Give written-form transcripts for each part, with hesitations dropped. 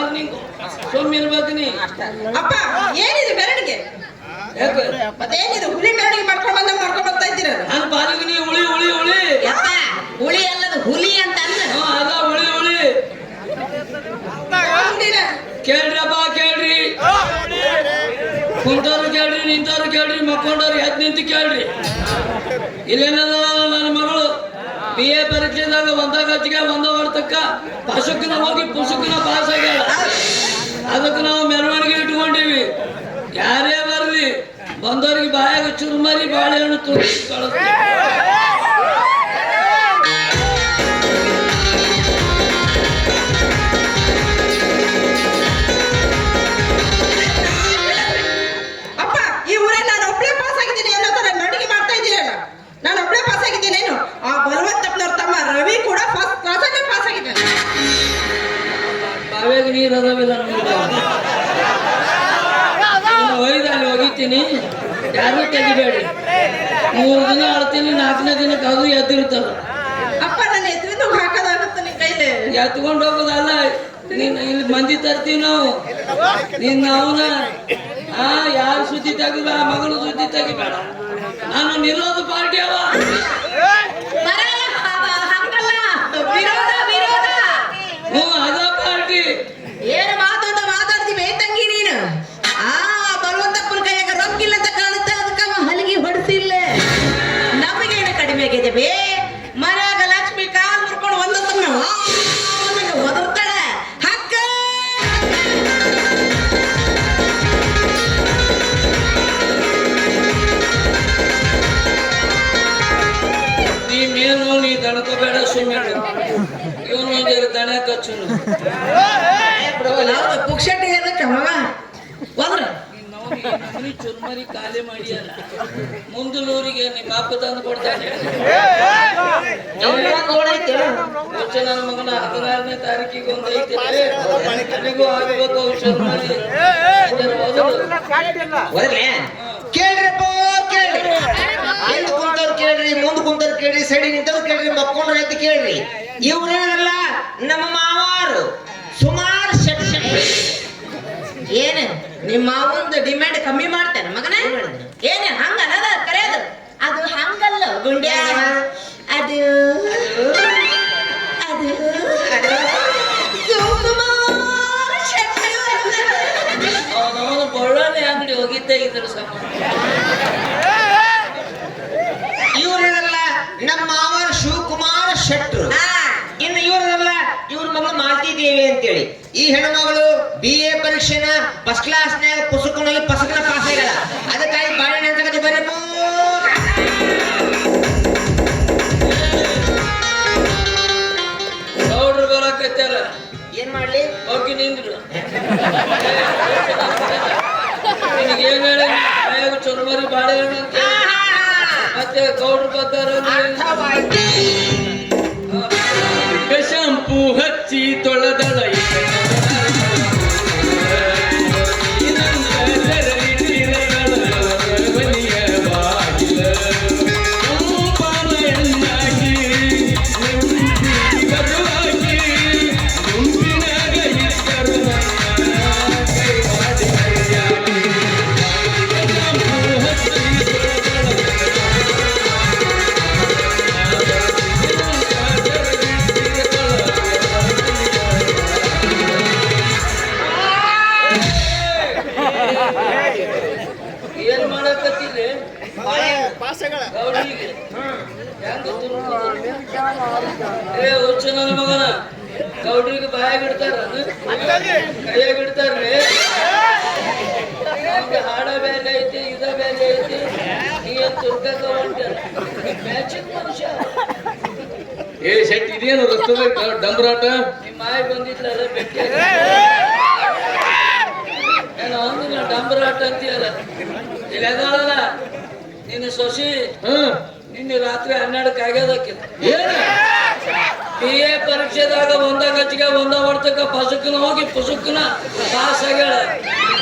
Warning. ಸುಮ್ಮಿರ್ಬೇಕು ನೀ. ಅಪ್ಪ ಏನಿದೆ ಮೆರವಣಿಗೆ? ಮತ್ತೇನಿದು ಹುಲಿ ಮೆರವಣಿಗೆ ಮಾಡ್ಕೊಂಡ್ ಬರ್ತಾ ಇದ್ದೀರ? ನನ್ನ ಪಾಲಿಗೆ ನೀ ಹುಳಿ ಹುಳಿ ಹುಳಿ. ಹುಳಿ ಅಲ್ಲದು ಹುಲಿ ಅಂತ ಅಂದ. ಅದ ಹುಳಿ ಹುಳಿ. ಕೇಳ್ರಪ್ಪ ಕೇಳ್ರಿ, ಕುಂತವ್ರು ಕೇಳ್ರಿ, ನಿಂತವ್ರು ಕೇಳ್ರಿ, ಮಕ್ಕೊಂಡವ್ರು ಎದ್ದು ನಿಂತು ಕೇಳ್ರಿ. ಇಲ್ಲೇನದ ನನ್ನ ಮಗಳು BA ಪರೀಕ್ಷೆದಾಗ ಒಂದಾಗ ಹಚ್ಚಿಗೆ ಒಂದ ವರ್ತಕ್ಕ ಪಶುಕನ ಹೋಗಿ ಪುಸುಕನ ಪಾಸ್ ಆಗ್ಯಾಳ. ಅದಕ್ಕೆ ನಾವು ಮೆರವಣಿಗೆ ಇಟ್ಕೊಂಡಿವಿ. ಯಾರೇ ಬರ್ಲಿ ಬಂದವ್ರಿಗೆ ಬಾಯಾಗ ಚುರುಮರಿ ಬಾಳೆಹಣ್ಣು ತುಳಿಸಿ ಕಳಿಸ್ತೀವಿ. ನೀರು ಅದಾವಿಲ್ಲ ಒಯ್ದು ಅಲ್ಲಿ ಹೋಗಿತೀನಿ. ಯಾರು ತೆಗಿಬೇಡಿ. 3 ದಿನ ಆಡ್ತೀನಿ, 4ನೇ ದಿನಕ್ಕೆ ಅದು ಎದ್ದಿರ್ತದ. ಅಪ್ಪ ನನ್ನ ಎದ್ರಿಂದ ಹಾಕೋದಾಗುತ್ತೆ ನಿನ್ ಕೈಲಿ. ಎತ್ಕೊಂಡು ಹೋಗೋದಲ್ಲ, ನೀನ್ ಇಲ್ಲಿ ಮಂದಿ ತರ್ತೀವಿ ನಾವು. ನೀನ್ ಅವನ ಯಾರು ಸುದ್ದಿ ತೆಗಿಬೇಡ, ಮಗಳು ಸುದ್ದಿ ತೆಗಿಬೇಡ. ನಾನು ನಿರೋಧ ಪಾರ್ಟಿ ಅವ. ಅದ ಪಾರ್ಟಿ. ಏನು ಮಾತಾಡ್ತೀವಿ ತಂಗಿ ನೀನು? ಬರುವಂತಪ್ಪನ ಕೈಯಾಗ ರೊಕ್ಕಿಲ್ಲ ಅಂತ ಕಾಣುತ್ತೆ, ಅದಕ್ಕ ಹಲಗಿ ಹೊಡಿಸಿಲ್ಲ. ನಮಗೇನು ಕಡಿಮೆ ಆಗಿದೆ ಬೇ? ಮನ್ಯಾಗ ಲಕ್ಷ್ಮಿ ಕಾಲ್ ಮುರ್ಕೊಂಡು ಒಂದೊಂದನ್ನ ಒದರ್ತಾಳೆ. ಹಕ್ಕ ನೀನು ನೀ ದಣಕೋಬೇಡ, ಸುಮ್ಮನೆ ಇವನು ಒಂದಿರು ದಣ ಕಚ್ಚು. ಪುಕ್ಷಟ್ಟಿ ಏನಕ್ಕೆ ಮಗ ಹೋದ್ರ ಚುರ್ಮರಿ ಖಾಲಿ ಮಾಡಿಯಲ್ಲ. ಮುಂದಲೂರಿಗೆ ನಿಮ್ಮ ಅಪ್ಪ ತಂದು ಕೊಡ್ತಾನೆ. ನನ್ನ ಮಗನ 16ನೇ ತಾರೀಕಿಗೆ ಒಂದು ಐತೆ, ನನಗೂ ಆಗ್ಬೇಕು ಚುರ್ಮರಿ. ಕೇಳ್ರಪ್ಪ ಕೇಳ್ರಿ, ಹಿಂದ್ ಕುಂತವ್ರು ಕೇಳ್ರಿ, ಮುಂದ್ ಕುಂತವ್ರು ಕೇಳ್ರಿ, ಸೈಡಿ ನಿಂತವ್ರು ಕೇಳ್ರಿ, ಮಕ್ಕೊಂಡ್ರ ಅಂತ ಕೇಳ್ರಿ. ಇವ್ರೇನಲ್ಲ ನಮ್ಮ ಮಾವಾರು ಸುಮಾರು ಶೆಟ್ ಏನು ನಿಮ್ಮ ಮಾವಂದು ಡಿಮ್ಯಾಂಡ್ ಕಮ್ಮಿ ಮಾಡ್ತೇನೆ ಮಗನ? ಏನು ಹಂಗ ಅನ್ನದ ಕರೆಯೋದು? ಅದು ಹಂಗಲ್ಲ ಗುಂಡ್ಯಾ, ಅದು ಅದು ಅವನು ಬಳ್ಳಾನೆ ಅಂಗಡಿ ಹೋಗಿದ್ದೆ ಇದ್ರ ಸಮ. ಇವ್ರೇನಲ್ಲ ನಮ್ಮ ಮಾವರು ಶಿವಕುಮಾರ್ ಶೆಟ್ರು. ಇನ್ನು ಇವ್ರಲ್ಲ ಇವ್ರ ಮಗಳು ಮಾಲತಿ ದೇವಿ ಅಂತೇಳಿ. ಈ ಹೆಣ್ಮಗಳು BA ಪರೀಕ್ಷೆನ ಫಸ್ಟ್ ಕ್ಲಾಸ್ನಾಗ ಪುಸ್ತಕನಲ್ಲಿ ಪಸಕನ ಪಾಸ್ ಆಗ್ಯಾಳ. ಅದಕ್ಕಾಗಿ ಬಾಳೆಹಣ್ಣು ಅಂತ ಕತೆ ಬರಬೇಕು. ಗೌಡ್ರು ಬರಕತ್ತಾರ, ಏನ್ ಮಾಡ್ಲಿ? ಹೋಗಿ ನಿಂದ್ರು. ನಿನಗೆ ಏನ್ ಹೇಳಿ ಚುರುಮರಿ ಬಾಳೆಹಣ್ಣು ಅಂತ ಮತ್ತೆ ಗೌಡ್ರು ಬರ್ತಾರ. ಶಂಪು ಹಚ್ಚಿ ತೊಳೆದಳ ಏನ್ ಮಾಡಕತ್ತಿಲ್ಲ ಹುಚ್ಚ ನನ್ನ ಮಗನ. ಗೌಡ್ರಿಗೆ ಬಾಯಾಗ ಇಡ್ತಾರ, ಕೈಯಾಗ ಇಡ್ತಾರ್ರಿ. ಹಾಡ ಬೇಲೆ ಐತಿ, ಇದ ಬೇಲೆ ಐತಿ. ನೀನ್ ತುರ್ಕಕ ಹೊಂಟಾರ ಮ್ಯಾಚಿಂಗ್ ಮನುಷ್ಯ. ಶೆಟ್ಟಿ ಇದೇನು ರಸ್ತದ ಡಂಬರಾಟ? ನಿಮ್ಮ ಮಾಯ ಬಂದಿದ್ರಲ್ಲ ಬೆಟ್ಟ ಡಂಬರಾಟ ಅಂತೀಯಲ್ಲ. ಇಲ್ಲದಲ್ಲ ನಿನ್ನ ಸೊಸಿ ನಿನ್ನೆ ರಾತ್ರಿ 12ಕ್ಕೆ ಆಗ್ಯದಕ್ಕೆ. BA ಪರೀಕ್ಷೆದಾಗ ಒಂದಾಗ ಹಚ್ಚಿಗೆ ಒಂದ ವರ್ತಕ್ಕ ಪಸುಕನ ಹೋಗಿ ಪುಸುಕನ ಪಾಸ್ ಆಗ್ಯಾಳ.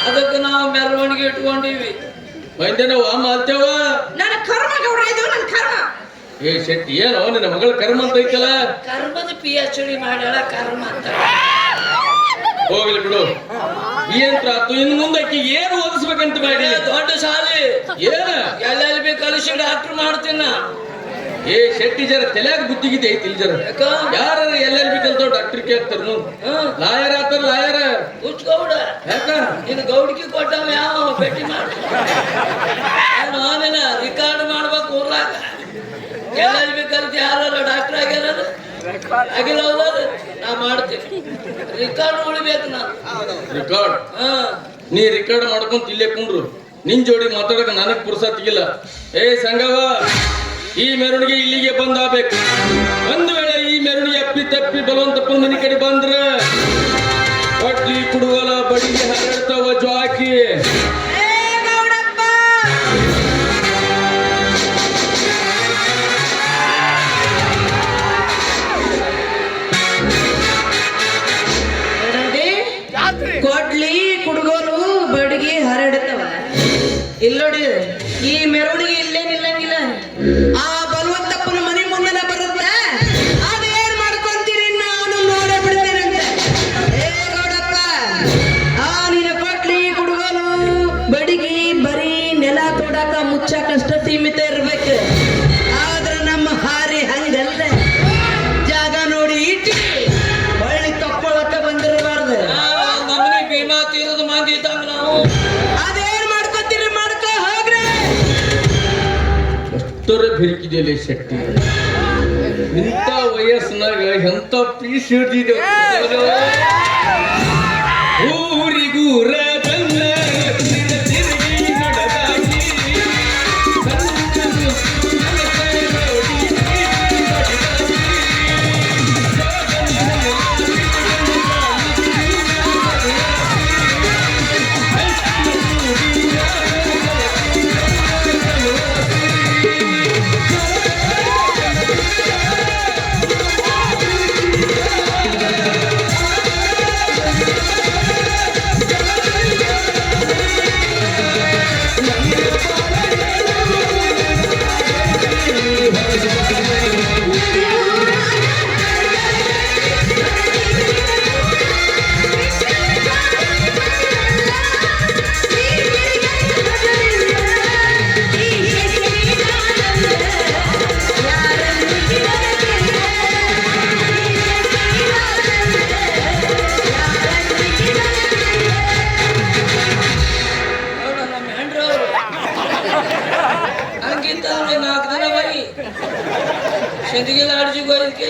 ಅದಕ್ಕೆ ನಾವು ಮೆರವಣಿಗೆ ಇಟ್ಕೊಂಡಿವಿ. ಬಂದೇನವ ಮಾತೇವ ನನ್ನ ಕರ್ಮ ಗೌಡ್ರ, ಇದು ನನ್ನ ಕರ್ಮ. ಶೆಟ್ಟಿ ಏನೋ ನಿನ್ನ ಮಗಳ ಕರ್ಮ ಅಂತ ಐತಲ್ಲ? ಕರ್ಮದ PhD ಮಾಡ್ಯಾಳ, ಕರ್ಮ ಅಂತ. ಹೋಗ್ಲಿ ಬಿಡು ಏನ್ ತ್ರಾತು ಇನ್ ಮುಂದಕ್ಕೆ ಏನು ಓದಿಸ್ಬೇಕಂತ ಮಾಡಿ ದೊಡ್ಡ ಶಾಲೆ ಏನ ಎಲ್ಲೆಲ್ಲಿ ಬಿ ಕಲಿಸಿ ಡಾಕ್ಟರ್ ಮಾಡ್ತೀನ ಏ ಶೆಟ್ಟಿ ಜರ ತಲೆಯಾಗ ಬುದ್ಧಿಗಿದೆ ಐತಿ ಜರ ಯಾಕ ಯಾರ ಎಲ್ಲೆಲ್ಲಿ ಬಿ ಕಲ್ತವ್ ಡಾಕ್ಟರ್ ಕೇಳ್ತಾರ ಲಾಯರ್ ಆತಾರ ಲಾಯರ್ ಹುಚ್ಗೌಡ ಯಾಕ ನಿನ್ನ ಗೌಡಿಗೆ ಕೊಟ್ಟವ ಯಾವ ಭೇಟಿ ಮಾಡಿ ನಾನೇನ ರಿಕಾರ್ಡ್ ಮಾಡ್ಬೇಕು ಊರ್ಲಾಗ ಎಲ್ಲೆಲ್ಲಿ ಬಿ ಕಲ್ತು ಯಾರು ಡಾಕ್ಟರ್ ಆಗ್ಯಾರ ಆಗಿಲ್ಲ ಹೋದ್ರೆ ನಾ ಮಾಡ್ತೀನಿ ರಿಕಾರ್ಡ್ ಉಳಿಬೇಕು ನಾನು ರೆಕಾರ್ಡ್ ಹಾ ನೀ ರೆಕಾರ್ಡ್ ಮಾಡ್ಕೊಂತ ಇಲ್ಲೇ ಕುಂಡ್ರು ನಿನ್ ಜೋಡಿ ಮಾತಾಡಕ ನನಗ್ ಪುರ್ಸತ್ತಿಗಿಲ್ಲ ಏ ಸಂಗವ ಈ ಮೆರವಣಿಗೆ ಇಲ್ಲಿಗೆ ಬಂದಾಗಬೇಕು ಒಂದು ವೇಳೆ ಈ ಮೆರವಣಿಗೆ ಅಪ್ಪಿ ತಪ್ಪಿ ಬಲವಂತಪ್ಪನ ಮನೆ ಕಡೆ ಬಂದ್ರ ಒಟ್ಲಿ ಕುಡುವಲ ಬಡಿಗೆ ಹರಡ್ತಾವ ಜ್ವಾಕಿ ಏ ಗೌಡಪ್ಪ ಏನಂದಿ? ಕೊಡ್ಲಿ ಕುಡುಗೋಲು ಬಡಿಗೆ ಹರಡ್ತವ ಇಲ್ಲೋಡಿ ಈ ಮೆರವಣಿಗೆ ಇಲ್ಲೇ ನಿಲ್ಲಂಗಿಲ್ಲ ಆ ಬಲವಂತಪ್ಪನ ಮನೆ ಮುಂದನ ಬರುತ್ತೆ ಅದೇನ್ ಮಾಡ್ಕೊಂತೀರಿ ನಾನು ನೋಡೇ ಬಿಡ್ತೇನಂತೆ ಏ ಗೌಡಪ್ಪ ಆ ನಿನ್ನ ಕೊಡ್ಲಿ ಕುಡುಗೋಲು ಬಡಿಗೆ ಬರೀ ನೆಲ ತೋಡಾಕ ಮುಚ್ಚಾಕಷ್ಟ ಸೀಮಿತ ಇರ್ಬೇಕು ಆದ್ರ ನಮ್ಮ ಹಾರಿ ಹಂಗಲ್ಲ ಜಾಗ ನೋಡಿ ಇಟ್ಟಿ ಹೊಳ್ಳಿ ತಕ್ಕೊಳಕ ಬಂದಿರಬಾರ್ದು ನಮ್ಮನೆ ಭೀಮಾ ತೀರದ ಮಂದಿ ಇದ್ದಂಗ ನಾವು ಅದೇನ್ ಮಾಡ್ಕೊತೀರಿ ಮಾಡ್ಕೊ ಹೋಗ್ರಿ ಎಷ್ಟರ ಬೆರಕಿದೆಯಲ್ಲ ಶಕ್ತಿ ಇಂಥ ವಯಸ್ಸಿನಾಗ ಎಂತ ಪೀಸ್ ಹಿಡ್ದಿದೆ ಊರಿಗೂರ ಬಂದ ತಿರುಗಿ ನಡೆದಾಗಿ ನೋಡು ನಮ್ಮ ಹೆಂಡ್ರು ಹಂಗಿಂತ 4 ದಿನ ಬೈ ಸಂದಿಗೆಲ್ಲ ಅರ್ಜಿಗೆ ಹೋಯ್ಕೆ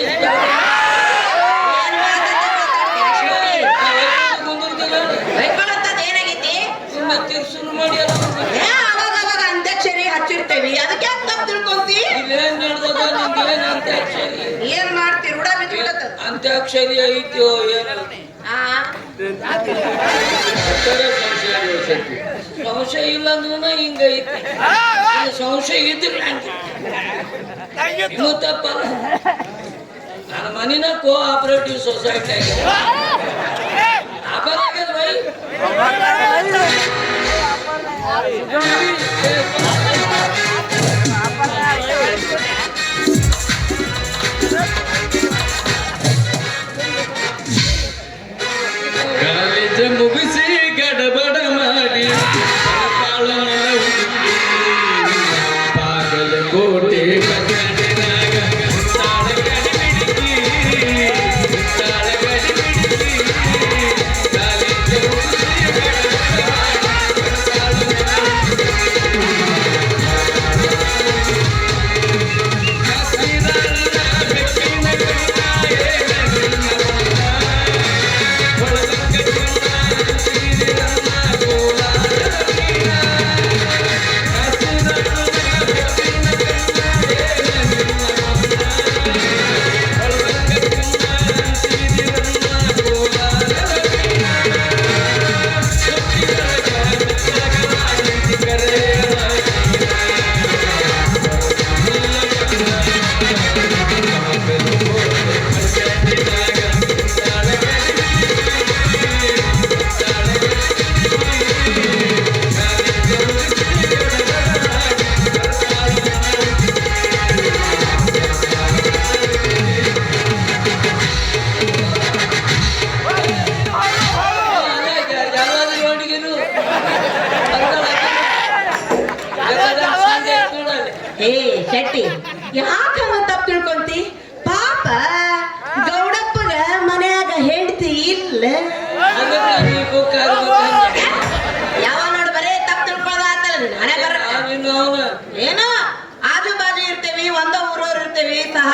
ಏನಾಗೈತಿ ಸುಮ್ಮನೆ ತಿರ್ಸುನು ಮಾಡಿ ಎಲ್ಲ ಅವಾಗ ಅವಾಗ ಅಂತ್ಯಾಕ್ಷರಿ ಹಚ್ಚಿರ್ತೇವಿ ಅದಕ್ಕೆ ಯಾಕೆ ತಪ್ಪು ತಿಳ್ಕೊಂತಿ ಇಲ್ಲೇನ್ ನಡೆದದ ನಿಂದೇನ್ ಅಂತ್ಯಾಕ್ಷರಿ ಏನ್ ಮಾಡ್ತಿ ರೂಢ ಬಿಟ್ಬಿಡತ್ತ ಅಂತ್ಯಾಕ್ಷರಿ ಐತಿಯೋ ಏನು ಸಂಶಯ ಇಲ್ಲ ಅಂದ್ರೂ ಹಿಂಗೈತಿ ಸಂಶಯ ಇದ್ರೆ ಇನ್ನೂ ತಪ್ಪಲ್ಲ ನನ್ನ ಮನಿನ ಕೋಆಪರೇಟಿವ್ ಸೊಸೈಟಿ ಆಗಿದೆ ಆಗ್ಯದ ಬೈ ಕಾಲೇಜ ಮುಗಿಸಿ ಗಡಬಡ ಮಾಡಿ ಬಾಗಲಕೋಟೆ ಕನ್ನಡಿನಾಗ ತಾಳಗಡಿ ಬಿಡಿಸಿ, ತಾಳಗಡಿ ಬಿಡಿಸಿ, ಕಾಲೇಜ ಮುಗಿಸಿ ಗಡಬಡ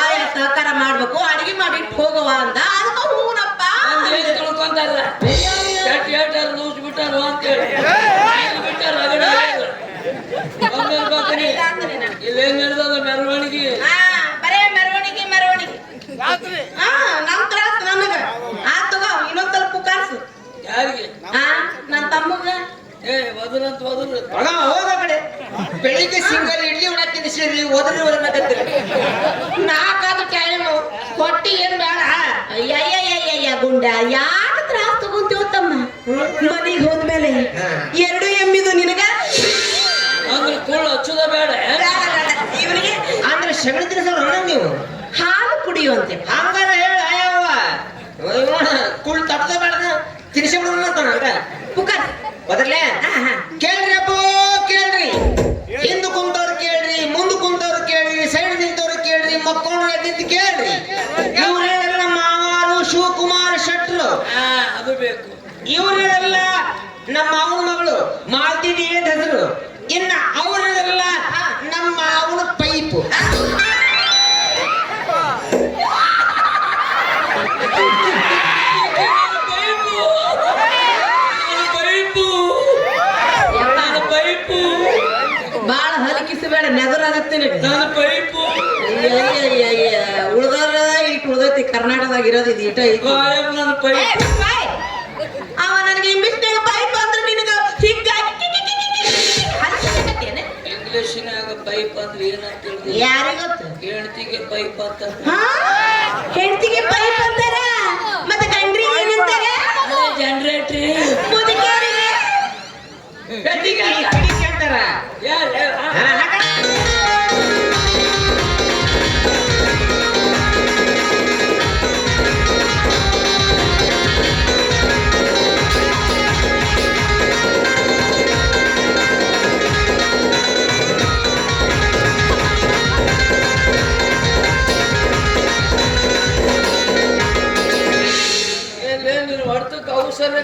ಸಹಾಯ ಸಹಕಾರ ಮಾಡ್ಬೇಕು, ಅಡಿಗೆ ಮಾಡಿ ಹೋಗುವ ಅಂದ. ಅದಕ್ಕ ಹೂನಪ್ಪ. ಏನ್ ತಿಳ್ಕೊಂತಾರ ಎಟ್ ಲೂಸ್ ಬಿಟ್ಟಾರ ಅಂತೇಳಿ ಬಿಟ್ಟಾರ ಇಲ್ಲೇನ್ ನಡೆದ ಮೆರವಣಿಗೆ. ಬರೇ ಮೆರವಣಿಗೆ ಮೆರವಣಿಗೆ. ನಮ್ ತ್ರಾಸ ನಮಗ. ತಗೋ ಇನ್ನೊಂದ್ ಸ್ವಲ್ಪ ಕಾರ್ಸು. ಯಾರಿಗೆ? ನನ್ ತಮ್ಮಗ. ಒದರಂತ ಒದ್ರ ಹೋಗ ಕಡೆ. ಬೆಳಿಗ್ಗೆ ಸಿಂಗಲ್ ಇಡ್ಲಿ ಒಣ ತಿನ್ನಿಸಿದ್ರಿ, ಒದ್ರಿ ಒದರ್ನಕತ್ತೀರಿ. ನಾಲ್ಕಾದ ಟೈಮ್ ಹೊಟ್ಟಿ ಏನ್ ಬೇಡ. ಅಯ್ಯಯ್ಯಯ್ಯಯ್ಯ ಗುಂಡ ಯಾಕೆ ತ್ರಾಸ ತಗೊಂತೀವ ತಮ್ಮ? ಮನಿಗ್ ಹೋದ್ಮೇಲೆ 2 ಎಮ್ಮಿದು ನಿನಗ ಅಂದ್ರೆ ಕುಳ್ಳು ಹಚ್ಚುದ ಬೇಡ. ಇವನಿಗೆ ಅಂದ್ರೆ ಸಗಣಿ ತಿನ್ಸೋರು ನೀವು ಹಾಲು ಕುಡಿಯುವಂತೆ. ಹಂಗಾರ ಹೇಳ ಅಯ್ಯವ್ವ ಕುಳ್ ತಪ್ಪದ ಬೇಡ ತಿನ್ಸಿ ಬಿಡೋಣ ಅಂತ ಪುಕಾರ್ ಹೋದ್ರಲ್ಲೇ. ಕೇಳ್ರಿ ಅಪ್ಪೋ ಕೇಳ್ರಿ. ಹಿಂದ್ ಕುಂತವ್ರು ಕೇಳ್ರಿ, ಮುಂದ್ ಕುಂತವ್ರು ಕೇಳ್ರಿ, ಸೈಡ್ ನಿಂತವ್ರು ಕೇಳ್ರಿ, ಮಕ್ಕಳು ಎದ್ದಿದ್ದು ಕೇಳ್ರಿ. ಇವ್ರೆಲ್ಲ ಮಾವಾರು ಶಿವಕುಮಾರ್ ಶೆಟ್ರು. ಅದು ಬೇಕು. ಇವರೆಲ್ಲ ನಮ್ಮ ಮಾವನ ಮಗಳು ಮಾಲ್ತಿದಿ ಅಂತ ಹೆಸರು. ಇನ್ನ ಅವರೆಲ್ಲ ನಮ್ಮ ಮಾವನ ಪೈಪು. ಬಾಳ ಹಲಕಿಸಬೇಡ, ನೆದರಾಗತ್ತೆ ನನ್ನ ಪೈಪು ಉಳ್ದಾರ ಇಟ್ ಉಳ್ದೈತಿ. ಕರ್ನಾಟಕದಾಗ ಇರೋದು ಇದು ಇಟ ಐತಿ. ನನ್ನ ಪೈಪು ಅವ ನನಗೆ ಇಂಗ್ಲಿಷ್ನಾಗ ಪೈಪ್ ಅಂದ್ರೆ ನಿನಗ ಹಿಂಗಾಗಿ ಇಂಗ್ಲಿಷಿನಾಗ ಪೈಪ್ ಅಂದ್ರೆ ಏನಂತ ತಿಳಿದಿ? ಯಾರಿಗೊತ್ತು? ಹೆಂಡತಿಗೆ ಪೈಪ್ ಅಂತ. ಹೆಂಡತಿಗೆ ಪೈಪ್ ಅಂತಾರ. ಮತ್ತೆ ಗಂಡ್ರಿ ಏನಂತಾರ? ಜನರೇಟ್ರಿ. ಮುದುಕಿಯರಿಗೆ ಅಂತಾರ. ನೀನು ಹೊಡ್ತಕ್ಕೆ ಔಷಧ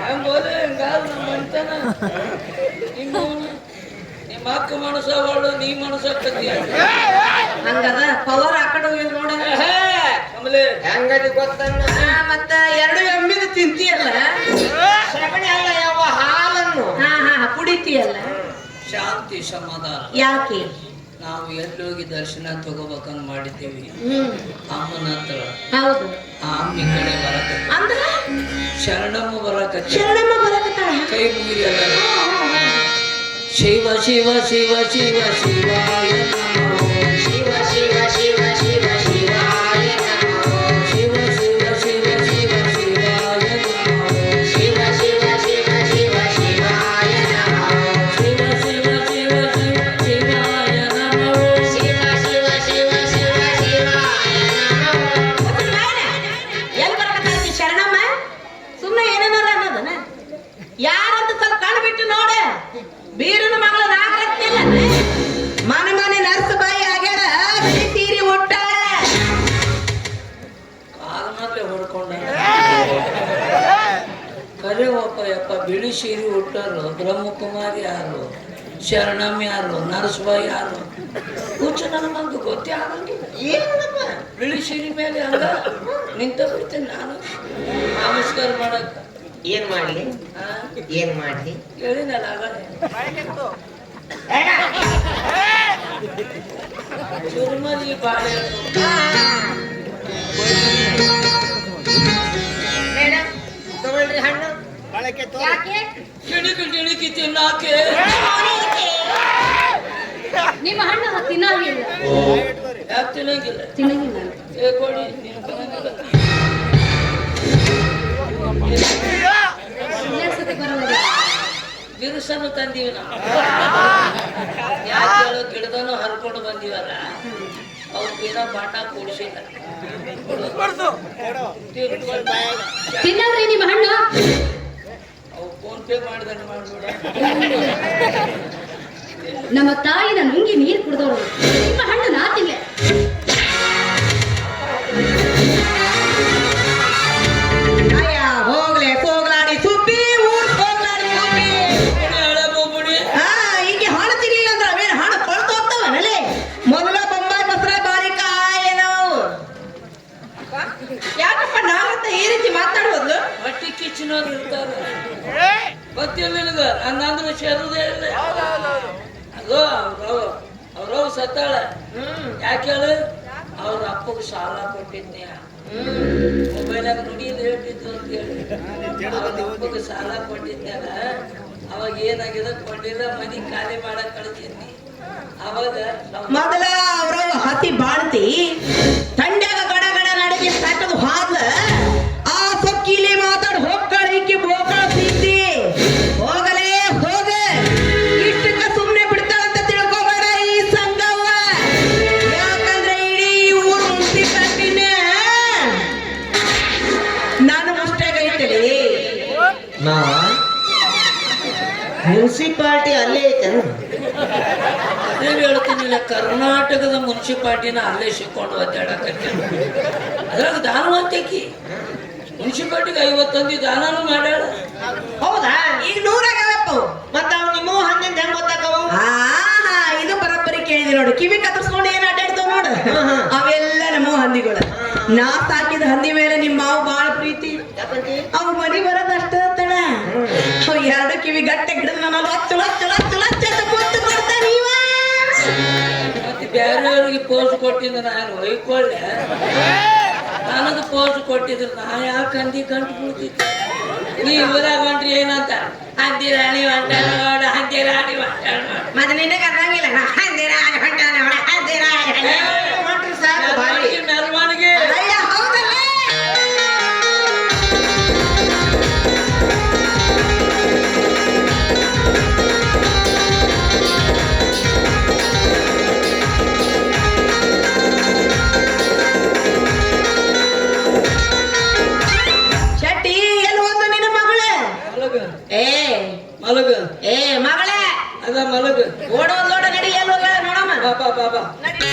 ಹೆಂಗೋಲೆ ಹಿಂಗಾದ ನಮ್ಮ ಅಂತಾನ. ನಿಮ್ಮ ಅಕ್ಕ ಮನಸ್ಸ ಒಳ್ಳು, ನೀ ಮನಸ್ಸ ಕತ್ತಿ ಹಂಗದ ಪವರ್ ಆ ಕಡೆ ಹೋಗಿ ನೋಡ. ಆಮೇಲೆ ಹೆಂಗದಿ ಗೊತ್ತನ್ನ ಮತ್ತ 2 ಎಮ್ಮಿದು ತಿಂತೀಯಲ್ಲ, ಸಗಣಿ ಅಲ್ಲ ಯಾವ ಹಾಲನ್ನು ಕುಡಿತೀಯಲ್ಲ. ಶಾಂತಿ ಸಮಾಧಾನ. ಯಾಕೆ? ನಾವು ಎಲ್ಲೋಗಿ ದರ್ಶನ ತಗೋಬೇಕಂತ ಮಾಡಿದ್ದೀವಿ. ಅಮ್ಮನ ಹತ್ರ. ಹೌದು. ಆ ಅಮ್ಮಿ ಕಡೆ ಬರಕತ್ತ ಅಂದ್ರ ಶರಣಮ್ಮ ಬರಕತ್ತ. ಶರಣಮ್ಮ ಬರಕತ್ತಾಳ. ಕೈ ಮುಗಿರಿ ಎಲ್ಲ. ಶಿವ ಶಿವ ಶಿವ ಶಿವ ಶಿವಾಯ ನಮೋ. ಶಿವ ಶಿವ ಶಿವ ಶಿವ ಶಿವಾಯ ನಮೋ. ಶಿವ ಶಿವ ಶಿವ ಶಿವ ಶಿವಾಯ ನಮೋ. ಶಿವ ಶಿವ ಶಿವ ಶಿವ ಶಿವಾಯ ನಮೋ. ಶಿವ ಶಿವ ಶಿವ ಶಿವ ಶಿವಾಯ ನಮೋ. ಶಿವ ಶಿವ ಶಿವ ಶಿವ ಶಿವಾಯ ನಮೋ. ಎಲ್ಲಿ ಬರಕತ್ತಾಳ ಶರಣಮ್ಮ? ಸುಮ್ಮನೆ ಏನೇನಾರ ಅನ್ನೋದನ ಯಾರಂತ ಸ್ವಲ್ಪ ಕಣ್ಣು ಬಿಟ್ಟು ನೋಡ. ಬೀರನ ಮಗಳ ನಾಗರತ್ತಿಲ್ಲ. ಮನೆ ಮನೆ ನರ್ಸ್ ಬಾಯಿ ಆಗ್ಯಾರ. ಬಿಳಿ ಸೀರೆ ಉಟ್ಟಾಳ. ಕಾಲ ಮೊದಲೇ ಹೊಡ್ಕೊಂಡ ಕರೆ ಒಪ್ಪ ಯಪ್ಪ. ಬಿಳಿ ಸೀರೆ ಹುಟ್ಟಾರು. ಬ್ರಹ್ಮಕುಮಾರಿ ಯಾರು? ಶರಣಮ್ಮ ಯಾರು? ನರಸಬಾಯಿ ಯಾರು? ಹುಚ್ಚು ನನಗಂತೂ ಗೊತ್ತೇ ಆಗಂಗಿಲ್ಲ. ಏನಪ್ಪ ಬಿಳಿ ಸೀರೆ ಮೇಲೆ ಹಂಗ ನಿಂತ ಬಿಡ್ತೇನೆ ನಾನು ನಮಸ್ಕಾರ ಮಾಡಕ್ಕ. ಏನ್ ಮಾಡ್ಲಿ? ಏನ್ ಮಾಡ್ಲಿ? ಹೇಳಿನಲ್ಲ ಆಗಲೇ. ಚುರುಮರಿ ಬಾಳೆ ಮೇಡಮ್ ತಗೊಳ್ರಿ ಹಣ್ಣು. ಗಿಣಿಕಿ ಗಿಣಿಕಿ ತಿನ್ನಾಕೆ. ನಿಮ್ಮ ಹಣ್ಣು ತಿನ್ನಂಗಿಲ್ಲ. ಯಾಕೆ ತಿನ್ನಂಗಿಲ್ಲ? ತಿನ್ನಂಗಿಲ್ಲ. ಏ ಕೊಡಿ ನೀನು ತಿನ್ನಂಗಿಲ್ಲ. ಇನ್ನೊಂದ್ಸತಿ ಬರೋದಿಲ್ಲ. ಬಿರುಸನ್ನು ತಂದೀವಿ ನಾವು. ಯಾಕೆ ಹೇಳೋ ಗಿಡದನು ಹರ್ಕೊಂಡು ಬಂದಿವಲ್ಲ, ಅವಕ್ಕೇನ ಬಣ್ಣ ಕೂಡಿಸಿಲ್ಲ. ತಿನ್ನಲ್ರಿ ನಿಮ್ಮ ಹಣ್ಣು? ಅವು ಫೋನ್ ಪೇ ಮಾಡಿದಂಗೆ ಮಾಡ್ಬೇಡ. ನಮ್ಮ ತಾಯಿನ ನುಂಗಿ ನೀರು ಕುಡ್ದವ್ರು. ನಿಮ್ಮ ಹಣ್ಣು ನಾ ತಿನ್ಲೆ. ಹೋಗ್ಲೆ ಹೋಗ್ಲಾಡಿ ಸುಬ್ಬಿ ಊರ್ ಹೋಗ್ಲಾಡಿ ಸುಬ್ಬಿ. ಹಳೆ ಬೊಬ್ಬುಡಿ ಹಿಂಗೆ ಹಣ ತಿನ್ಲಿಲ್ಲ ಅಂದ್ರೆ ಅವೇನು ಹಣ ಕೊಳ್ತು ಹೋಗ್ತಾವನಲ್ಲೇ. ಮೊದಲ ಬೊಂಬಾಯಿ ಬೀಚ್ನವ್ರು ಇರ್ತಾರ ಗೊತ್ತಿಲ್ಲ ನಿನಗ ಹಂಗಂದ್ರೆ ಸೇರುದೇ ಇಲ್ಲ ಅದು ಅವ್ರವ್ ಸತ್ತಾಳ ಯಾಕೆ ಹೇಳು ಅವ್ರ ಅಪ್ಪಗೆ ಸಾಲ ಕೊಟ್ಟಿದ್ನೆ ಮೊಬೈಲಾಗ ನುಡಿದು ಹೇಳ್ತಿದ್ದು ಅಂತ ಹೇಳಿ ಅವ್ರ ಅಪ್ಪಗೆ ಸಾಲ ಕೊಟ್ಟಿದ್ನ್ಯಾಗ ಅವಾಗ ಏನಾಗಿದೆ ಕೊಂಡಿಲ್ಲ ಮನಿ ಖಾಲಿ ಮಾಡಕ್ ಕಳ್ಸಿದ್ನಿ ಅವಾಗ ಮೊದಲ ಅವ್ರ ಹತಿ ಬಾಳ್ತಿ ತಂಡ್ಯಾಗ ಗಡ ಗಡ ನಡಿಗೆ ಸಾಕದು ಹಾದ್ಲ ಆ ಸೊಕ್ಕಿಲಿ ಮಾತಾಡ್ ಹೋಗ್ಕಳ ಈಕಿ ಬೋಕಳ ಪ್ರೀತಿ ಹೋಗಲೇ ಹೋಗ ಇಷ್ಟಕ್ಕ ಸುಮ್ನೆ ಬಿಡ್ತಾಳಂತ ತಿಳ್ಕೊಬೇಡ ಈ ಸಂಘವ ಯಾಕಂದ್ರೆ ಇಡೀ ಊರು ಮುಟ್ಟಿ ಕಟ್ಟಿನ ನಾನು ಮುಷ್ಟಾಗೈತಲಿ ಮುನ್ಸಿಪಾಲ್ಟಿ ಅಲ್ಲೇ ಐತೇನು ಅದೇ ಹೇಳ್ತೀನಿಲ್ಲ ಕರ್ನಾಟಕದ ಮುನ್ಸಿಪಾಲ್ಟಿನ ಅಲ್ಲೇ ಸಿಕ್ಕೊಂಡು ಒದ್ದಾಡಕತ್ತೆ ಅದ್ರಾಗ ದಾನವಂತಕಿ ಮುನ್ಸಿಪಾಲ್ಟಿಗೆ 50 ಮಂದಿ ದಾನನೂ ಮಾಡ್ಯಾಳ ಹೌದಾ ಈಗ 100 ಮತ್ತ ಅವ್ ನಿಮ್ಮ ಹಂಗಿಂದ ಹೆಂಗ್ ಗೊತ್ತಾಕವು ಇದು ಬರೋಬ್ಬರಿ ಕೇಳಿದೆ ನೋಡು ಕಿವಿ ಕತ್ತರಿಸ್ಕೊಂಡು ಏನ್ ಆಟಾಡ್ತಾವ ನೋಡು ಅವೆಲ್ಲ ನಮ್ಮ ಹಂದಿಗಳು ನಾ ಸಾಕಿದ ಹಂದಿ ಮೇಲೆ ನಿಮ್ಮ ಮಾವು ಬಾಳ ಪ್ರೀತಿ ಅವು ಮನಿ ಬರೋದ್ ಅಷ್ಟ ತಡ ಅವ್ ಎರಡು ಕಿವಿ ಗಟ್ಟೆ ಗಿಡದ ನಾನು ಲಚ್ಚ ಲಚ್ಚ ಲಚ್ಚ ಲಚ್ಚ ಅಂತ ಮುತ್ತು ಕೊಡ್ತಾನೆ ಇವ ಮತ್ತೆ ಬೇರೆಯವ್ರಿಗೆ ಪೋಸ್ ಕೊಟ್ಟಿದ್ದ ನಾನು ಒಯ್ಕೊಳ್ಳೆ ನನಗೆ ಪೋಸ್ ಕೊಟ್ಟಿದ್ರು ನಾ ಯಾಕೆ ಹಂದಿ ಕಂಡು ಬಿಡ್ತಿದ್ದೆ ನೀ ಊರಾಗ ಹೊಂಟ್ರಿ ಏನಂತ ಹಂದಿ ರಾಣಿ ಹೊಂಟಾಳ ನೋಡ ಹಂದಿ ರಾಣಿ ಹೊಂಟಾಳ ನೋಡ ಮತ್ತೆ ನಿನಗೆ ಅದಂಗಿಲ್ಲ ನಾ ಹಂದಿ ರಾಜ ಹೊಂಟಾನೆ ನೋಡ ಹಂದಿ ರಾಜ ಹೊಂಟ್ರಿ ಸಾಕು ಬಾರಿ ಮೆರವಣಿಗೆ ಅಯ್ಯ ಹೌದಲ್ಲ ಶೆಟ್ಟಿ ಎಲ್ಲಿ ಒಂದು ನಿನ್ನ ಮಗಳೇ ಮಲಗ ಏ ಮಲಗ ಏ ಮಗಳೇ ಅದ ಮಲಗ ಓಡೋದ್ ನೋಡ ನಡಿ ಎಲ್ಲಿ ಹೋಗ್ಯಾಳ ನೋಡಮ್ಮ ಬಾಬಾ ಬಾಬಾ ನಡಿ